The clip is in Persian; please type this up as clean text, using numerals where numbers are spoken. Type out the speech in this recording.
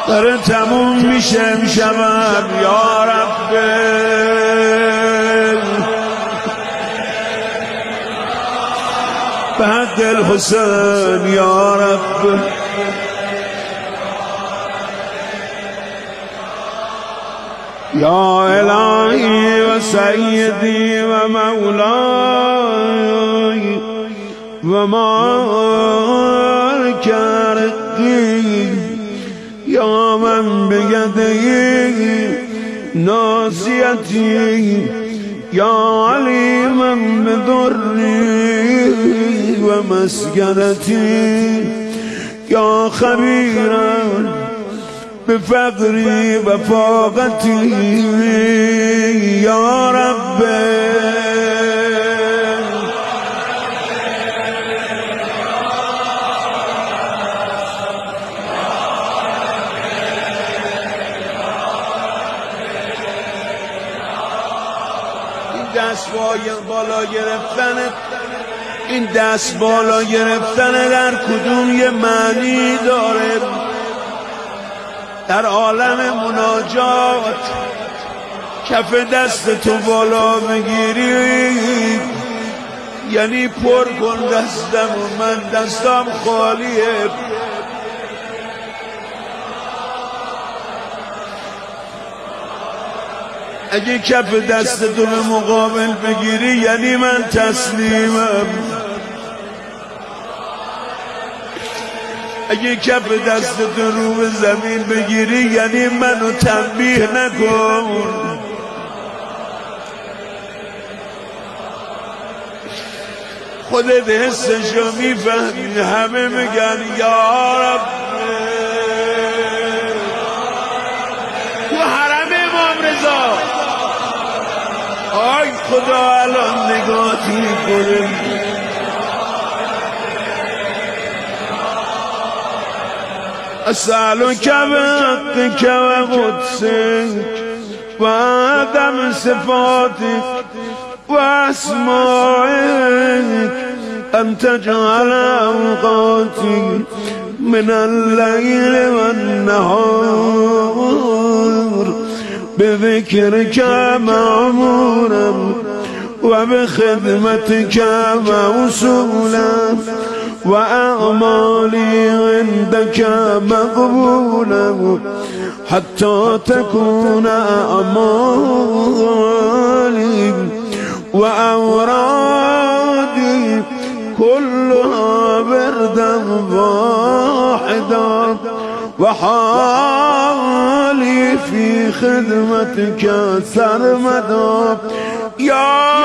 داره تموم میشه امشبم یا رب به حق الحسین یا رب یا الهی و سیدی و مولای و مالک رزقی یا من بیدی ناصیتی یا علیما بدری و مسکنتی یا خبیرا بفقری و فاقتی یا رب این دست بالا گرفتن در کدوم یه معنی داره؟ در عالم مناجات کف دست تو بالا بگیری یعنی پر کن دستم و من دستم خالیه. اگه کف دست تو به مقابل بگیری یعنی من تسلیمم. اگه کف دست تو رو به زمین بگیری یعنی منو تنبیه نکن. خودت حسشو میفهمی. همه میگن یا رب تو حرم امام رضا. آی خدا الان نگاهت میکنه اسألك بحقك وقدسك وعدم صفاتك واسمائك أن تجعل أوقاتي من الليل والنهار بذكرك معمورا وبخدمتك موصولا وأعمالي عندك مقبولا حتى تكون أعمالي وأورادي كلها بردا واحدا وحالي في خدمتك سرمدا يا